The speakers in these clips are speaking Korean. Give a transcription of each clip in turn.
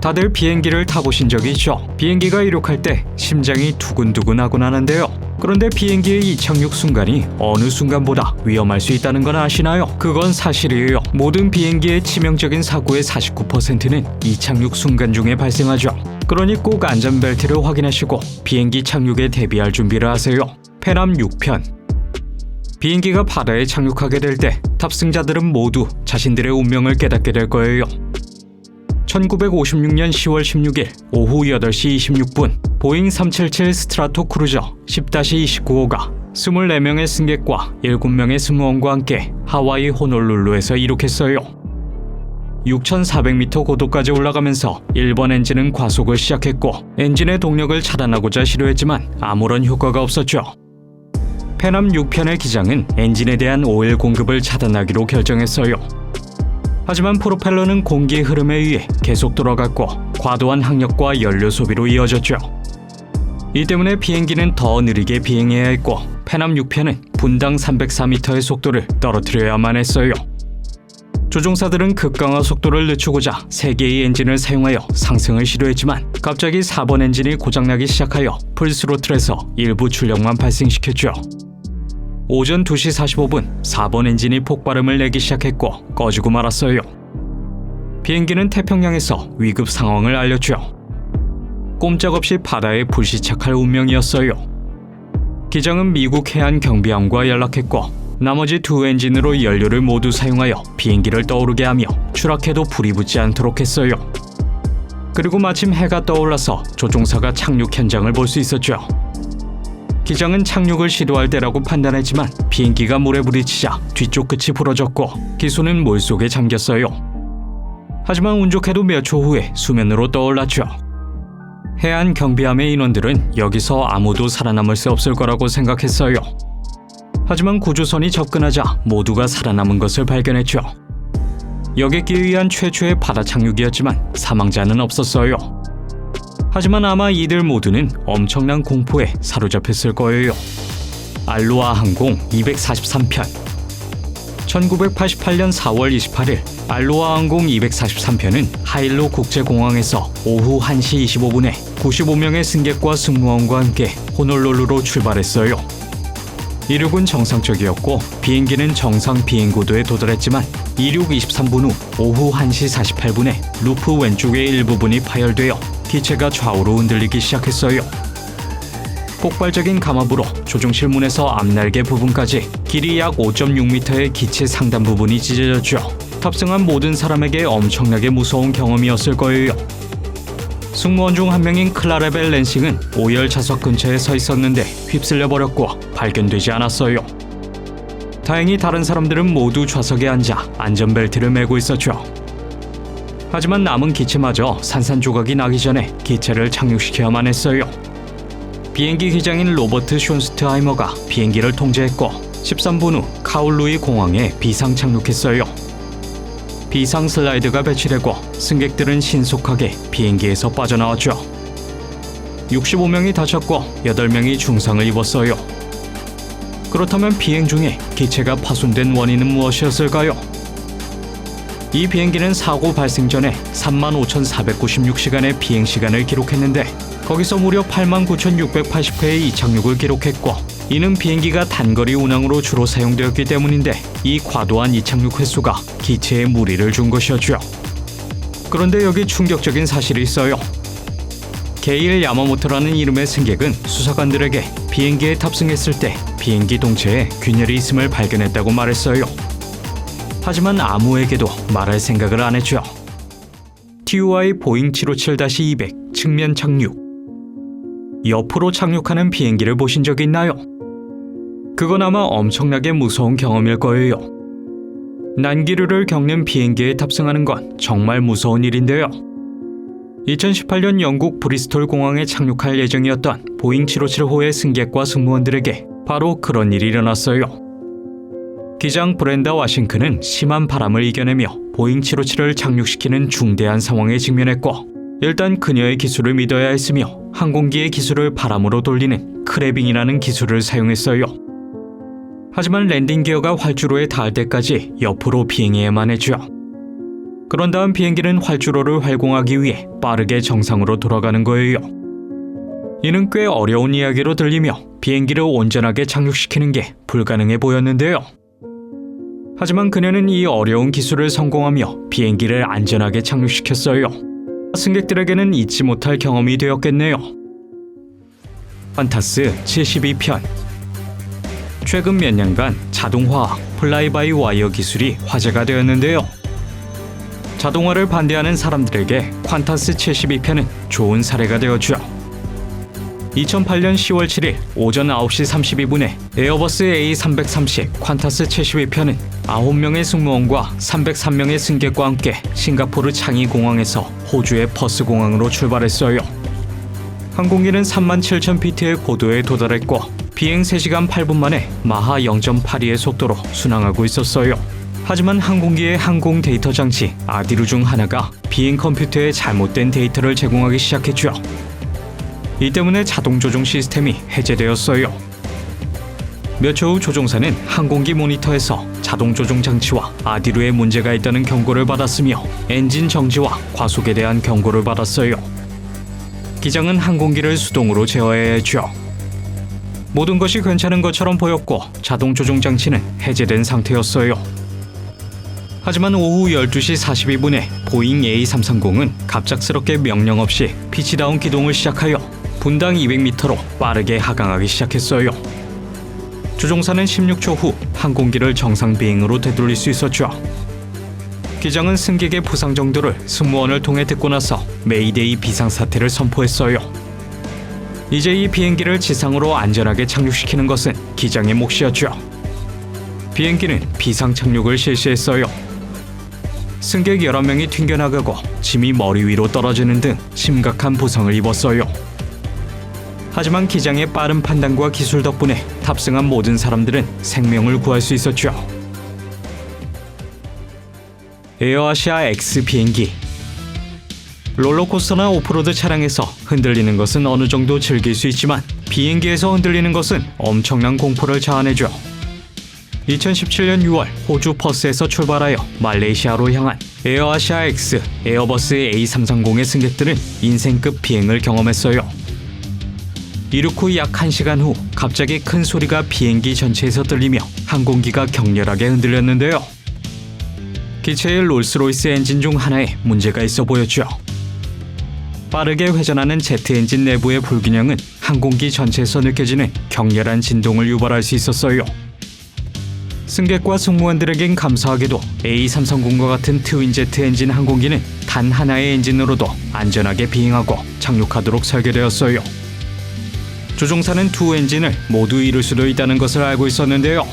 다들 비행기를 타보신 적이 있죠? 비행기가 이륙할 때 심장이 두근두근하곤 하는데요. 그런데 비행기의 이착륙 순간이 어느 순간보다 위험할 수 있다는 건 아시나요? 그건 사실이에요. 모든 비행기의 치명적인 사고의 49%는 이착륙 순간 중에 발생하죠. 그러니 꼭 안전벨트를 확인하시고 비행기 착륙에 대비할 준비를 하세요. 페남 6편. 비행기가 바다에 착륙하게 될 때 탑승자들은 모두 자신들의 운명을 깨닫게 될 거예요. 1956년 10월 16일 오후 8시 26분 보잉 377 스트라토 크루저 10-29호가 24명의 승객과 7명의 승무원과 함께 하와이 호놀룰루에서 이륙했어요. 6,400m 고도까지 올라가면서 1번 엔진은 과속을 시작했고 엔진의 동력을 차단하고자 시도했지만 아무런 효과가 없었죠. 페남 6편의 기장은 엔진에 대한 오일 공급을 차단하기로 결정했어요. 하지만 프로펠러는 공기의 흐름에 의해 계속 돌아갔고 과도한 항력과 연료 소비로 이어졌죠. 이 때문에 비행기는 더 느리게 비행해야 했고 페남 6편은 분당 304m의 속도를 떨어뜨려야만 했어요. 조종사들은 급강하 속도를 늦추고자 3개의 엔진을 사용하여 상승을 시도했지만 갑자기 4번 엔진이 고장나기 시작하여 풀스로틀에서 일부 출력만 발생시켰죠. 오전 2시 45분 4번 엔진이 폭발음을 내기 시작했고 꺼지고 말았어요. 비행기는 태평양에서 위급 상황을 알렸죠. 꼼짝없이 바다에 불시착할 운명이었어요. 기장은 미국 해안 경비함과 연락했고 나머지 2 엔진으로 연료를 모두 사용하여 비행기를 떠오르게 하며 추락해도 불이 붙지 않도록 했어요. 그리고 마침 해가 떠올라서 조종사가 착륙 현장을 볼 수 있었죠. 기장은 착륙을 시도할 때라고 판단했지만 비행기가 물에 부딪히자 뒤쪽 끝이 부러졌고 기수는 물속에 잠겼어요. 하지만 운 좋게도 몇 초 후에 수면으로 떠올랐죠. 해안 경비함의 인원들은 여기서 아무도 살아남을 수 없을 거라고 생각했어요. 하지만 구조선이 접근하자 모두가 살아남은 것을 발견했죠. 여객기 위한 최초의 바다 착륙이었지만 사망자는 없었어요. 하지만 아마 이들 모두는 엄청난 공포에 사로잡혔을 거예요. 알로하 항공 243편. 1988년 4월 28일 알로하 항공 243편은 하일로 국제공항에서 오후 1시 25분에 95명의 승객과 승무원과 함께 호놀룰루로 출발했어요. 이륙은 정상적이었고 비행기는 정상 비행고도에 도달했지만 이륙 23분 후 오후 1시 48분에 루프 왼쪽의 일부분이 파열되어 기체가 좌우로 흔들리기 시작했어요. 폭발적인 감압으로 조종실 문에서 앞날개 부분까지 길이 약 5.6m의 기체 상단 부분이 찢어졌죠. 탑승한 모든 사람에게 엄청나게 무서운 경험이었을 거예요. 승무원 중 한 명인 클라레벨 랜싱은 오열 좌석 근처에 서 있었는데 휩쓸려 버렸고 발견되지 않았어요. 다행히 다른 사람들은 모두 좌석에 앉아 안전벨트를 매고 있었죠. 하지만 남은 기체마저 산산조각이 나기 전에 기체를 착륙시켜야만 했어요. 비행기 기장인 로버트 숀스트하이머가 비행기를 통제했고 13분 후 카울루이 공항에 비상 착륙했어요. 비상 슬라이드가 배치되고 승객들은 신속하게 비행기에서 빠져나왔죠. 65명이 다쳤고 8명이 중상을 입었어요. 그렇다면 비행 중에 기체가 파손된 원인은 무엇이었을까요? 이 비행기는 사고 발생 전에 35,496시간의 비행시간을 기록했는데 거기서 무려 89,680회의 이착륙을 기록했고 이는 비행기가 단거리 운항으로 주로 사용되었기 때문인데 이 과도한 이착륙 횟수가 기체에 무리를 준 것이었죠. 그런데 여기 충격적인 사실이 있어요. 게일 야마모토라는 이름의 승객은 수사관들에게 비행기에 탑승했을 때 비행기 동체에 균열이 있음을 발견했다고 말했어요. 하지만 아무에게도 말할 생각을 안 했죠. TUI 보잉 757-200 측면 착륙. 옆으로 착륙하는 비행기를 보신 적 있나요? 그건 아마 엄청나게 무서운 경험일 거예요. 난기류를 겪는 비행기에 탑승하는 건 정말 무서운 일인데요. 2018년 영국 브리스톨 공항에 착륙할 예정이었던 보잉 757호의 승객과 승무원들에게 바로 그런 일이 일어났어요. 기장 브렌다 와싱크는 심한 바람을 이겨내며 보잉 757을 착륙시키는 중대한 상황에 직면했고 일단 그녀의 기술을 믿어야 했으며 항공기의 기술을 바람으로 돌리는 크래빙이라는 기술을 사용했어요. 하지만 랜딩 기어가 활주로에 닿을 때까지 옆으로 비행해야만 했죠. 그런 다음 비행기는 활주로를 활공하기 위해 빠르게 정상으로 돌아가는 거예요. 이는 꽤 어려운 이야기로 들리며 비행기를 온전하게 착륙시키는 게 불가능해 보였는데요. 하지만 그녀는 이 어려운 기술을 성공하며 비행기를 안전하게 착륙시켰어요. 승객들에게는 잊지 못할 경험이 되었겠네요. 판타스 72편. 최근 몇 년간 자동화학, 플라이바이 와이어 기술이 화제가 되었는데요. 자동화를 반대하는 사람들에게 퀀타스 72편은 좋은 사례가 되었죠. 2008년 10월 7일 오전 9시 32분에 에어버스 A330 퀀타스 72편은 9명의 승무원과 303명의 승객과 함께 싱가포르 창이 공항에서 호주의 퍼스 공항으로 출발했어요. 항공기는 37,000피트의 고도에 도달했고 비행 3시간 8분 만에 마하 0.82의 속도로 순항하고 있었어요. 하지만 항공기의 항공 데이터 장치 아디루 중 하나가 비행 컴퓨터에 잘못된 데이터를 제공하기 시작했죠. 이 때문에 자동 조종 시스템이 해제되었어요. 몇 초 후 조종사는 항공기 모니터에서 자동 조종 장치와 아디루에 문제가 있다는 경고를 받았으며 엔진 정지와 과속에 대한 경고를 받았어요. 기장은 항공기를 수동으로 제어해야 했죠. 모든 것이 괜찮은 것처럼 보였고 자동 조종 장치는 해제된 상태였어요. 하지만 오후 12시 42분에 보잉 A330은 갑작스럽게 명령 없이 피치다운 기동을 시작하여 분당 200m로 빠르게 하강하기 시작했어요. 조종사는 16초 후 항공기를 정상 비행으로 되돌릴 수 있었죠. 기장은 승객의 부상 정도를 승무원을 통해 듣고 나서 메이데이 비상사태를 선포했어요. 이제 이 비행기를 지상으로 안전하게 착륙시키는 것은 기장의 몫이었죠. 비행기는 비상 착륙을 실시했어요. 승객 11명이 튕겨나가고 짐이 머리 위로 떨어지는 등 심각한 부상을 입었어요. 하지만 기장의 빠른 판단과 기술 덕분에 탑승한 모든 사람들은 생명을 구할 수 있었죠. 에어아시아 X 비행기. 롤러코스터나 오프로드 차량에서 흔들리는 것은 어느 정도 즐길 수 있지만 비행기에서 흔들리는 것은 엄청난 공포를 자아내죠. 2017년 6월 호주 퍼스에서 출발하여 말레이시아로 향한 에어아시아 X 에어버스 A330의 승객들은 인생급 비행을 경험했어요. 이륙 후 약 1시간 후 갑자기 큰 소리가 비행기 전체에서 들리며 항공기가 격렬하게 흔들렸는데요. 기체의 롤스로이스 엔진 중 하나에 문제가 있어 보였죠. 빠르게 회전하는 제트 엔진 내부의 불균형은 항공기 전체에서 느껴지는 격렬한 진동을 유발할 수 있었어요. 승객과 승무원들에겐 감사하게도 A330과 같은 트윈제트 엔진 항공기는 단 하나의 엔진으로도 안전하게 비행하고 착륙하도록 설계되었어요. 조종사는 두 엔진을 모두 잃을 수도 있다는 것을 알고 있었는데요.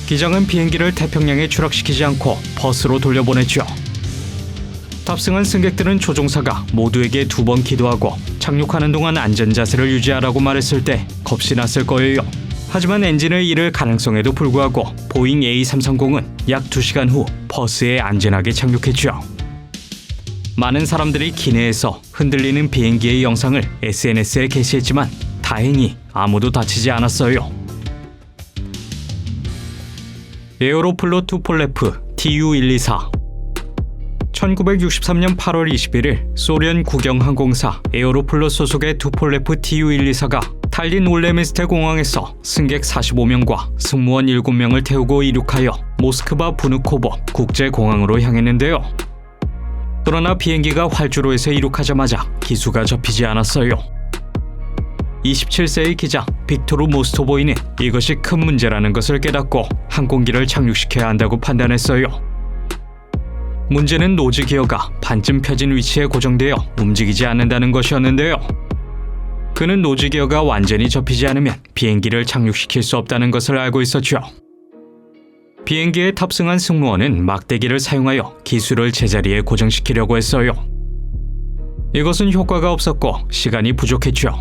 기장은 비행기를 태평양에 추락시키지 않고 퍼스로 돌려보냈죠. 탑승한 승객들은 조종사가 모두에게 2번 기도하고 착륙하는 동안 안전자세를 유지하라고 말했을 때 겁이 났을 거예요. 하지만 엔진을 잃을 가능성에도 불구하고 보잉 A330은 약 2시간 후 퍼스에 안전하게 착륙했죠. 많은 사람들이 기내에서 흔들리는 비행기의 영상을 SNS에 게시했지만 다행히 아무도 다치지 않았어요. 에어로플로 투폴레프 TU-124. 1963년 8월 21일 소련 국영항공사 에어로플로 소속의 투폴레프 TU-124가 탈린 올레미스테 공항에서 승객 45명과 승무원 7명을 태우고 이륙하여 모스크바 부누코보 국제공항으로 향했는데요. 그러나 비행기가 활주로에서 이륙하자마자 기수가 접히지 않았어요. 27세의 기장 빅토르 모스토보이는 이것이 큰 문제라는 것을 깨닫고 항공기를 착륙시켜야 한다고 판단했어요. 문제는 노즈 기어가 반쯤 펴진 위치에 고정되어 움직이지 않는다는 것이었는데요. 그는 노즈 기어가 완전히 접히지 않으면 비행기를 착륙시킬 수 없다는 것을 알고 있었죠. 비행기에 탑승한 승무원은 막대기를 사용하여 기수를 제자리에 고정시키려고 했어요. 이것은 효과가 없었고 시간이 부족했죠.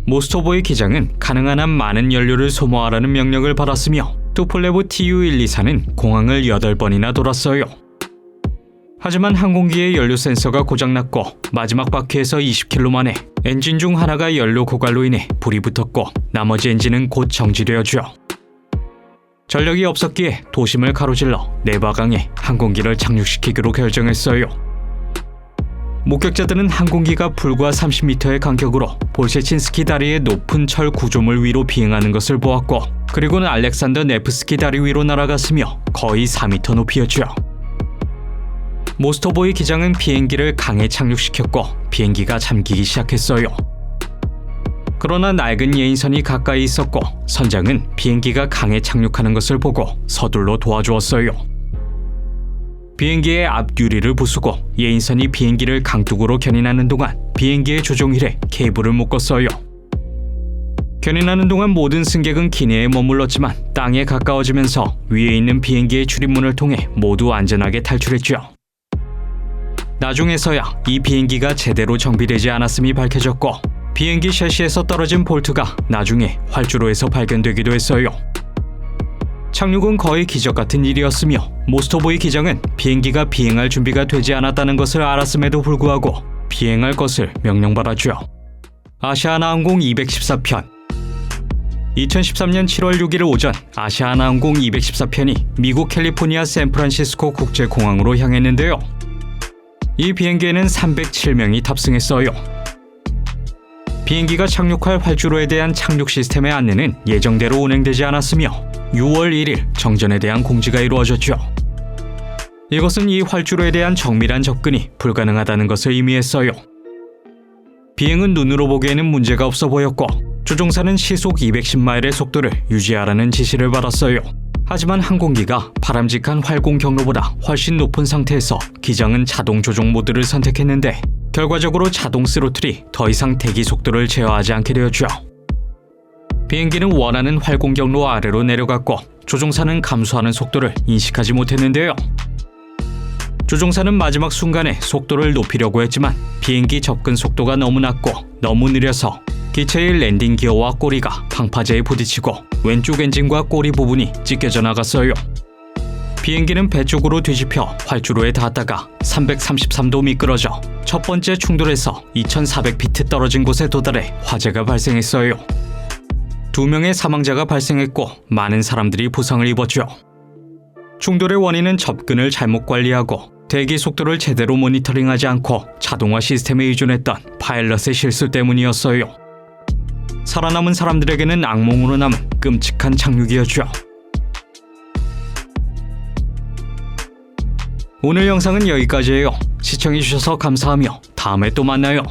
모스토보이 기장은 가능한 한 많은 연료를 소모하라는 명령을 받았으며 투폴레브 TU-124는 공항을 8번이나 돌았어요. 하지만 항공기의 연료 센서가 고장났고 마지막 바퀴에서 20km 만에 엔진 중 하나가 연료 고갈로 인해 불이 붙었고 나머지 엔진은 곧 정지되었죠. 전력이 없었기에 도심을 가로질러 네바강에 항공기를 착륙시키기로 결정했어요. 목격자들은 항공기가 불과 30m의 간격으로 볼셰친스키 다리의 높은 철 구조물 위로 비행하는 것을 보았고, 그리고는 알렉산더 네프스키 다리 위로 날아갔으며 거의 4m 높이였죠. 모스토보이 기장은 비행기를 강에 착륙시켰고 비행기가 잠기기 시작했어요. 그러나 낡은 예인선이 가까이 있었고 선장은 비행기가 강에 착륙하는 것을 보고 서둘러 도와주었어요. 비행기의 앞 유리를 부수고 예인선이 비행기를 강둑으로 견인하는 동안 비행기의 조종휠에 케이블을 묶었어요. 견인하는 동안 모든 승객은 기내에 머물렀지만 땅에 가까워지면서 위에 있는 비행기의 출입문을 통해 모두 안전하게 탈출했죠. 나중에서야 이 비행기가 제대로 정비되지 않았음이 밝혀졌고, 비행기 셰시에서 떨어진 볼트가 나중에 활주로에서 발견되기도 했어요. 착륙은 거의 기적 같은 일이었으며 모스토보이 기장은 비행기가 비행할 준비가 되지 않았다는 것을 알았음에도 불구하고 비행할 것을 명령받았죠. 아시아나항공 214편 2013년 7월 6일 오전 아시아나항공 214편이 미국 캘리포니아 샌프란시스코 국제공항으로 향했는데요. 이 비행기에는 307명이 탑승했어요. 비행기가 착륙할 활주로에 대한 착륙 시스템의 안내는 예정대로 운행되지 않았으며 6월 1일 정전에 대한 공지가 이루어졌죠. 이것은 이 활주로에 대한 정밀한 접근이 불가능하다는 것을 의미했어요. 비행은 눈으로 보기에는 문제가 없어 보였고 조종사는 시속 210마일의 속도를 유지하라는 지시를 받았어요. 하지만 항공기가 바람직한 활공 경로보다 훨씬 높은 상태에서 기장은 자동 조종 모드를 선택했는데 결과적으로 자동 스로틀이 더 이상 대기 속도를 제어하지 않게 되었죠. 비행기는 원하는 활공 경로 아래로 내려갔고 조종사는 감소하는 속도를 인식하지 못했는데요. 조종사는 마지막 순간에 속도를 높이려고 했지만 비행기 접근 속도가 너무 낮고 너무 느려서 기체의 랜딩 기어와 꼬리가 방파제에 부딪히고 왼쪽 엔진과 꼬리 부분이 찢겨져 나갔어요. 비행기는 배 쪽으로 뒤집혀 활주로에 닿았다가 333도 미끄러져 첫 번째 충돌에서 2400피트 떨어진 곳에 도달해 화재가 발생했어요. 2명의 사망자가 발생했고 많은 사람들이 부상을 입었죠. 충돌의 원인은 접근을 잘못 관리하고 대기 속도를 제대로 모니터링하지 않고 자동화 시스템에 의존했던 파일럿의 실수 때문이었어요. 살아남은 사람들에게는 악몽으로 남은 끔찍한 착륙이었죠. 오늘 영상은 여기까지예요. 시청해주셔서 감사하며 다음에 또 만나요.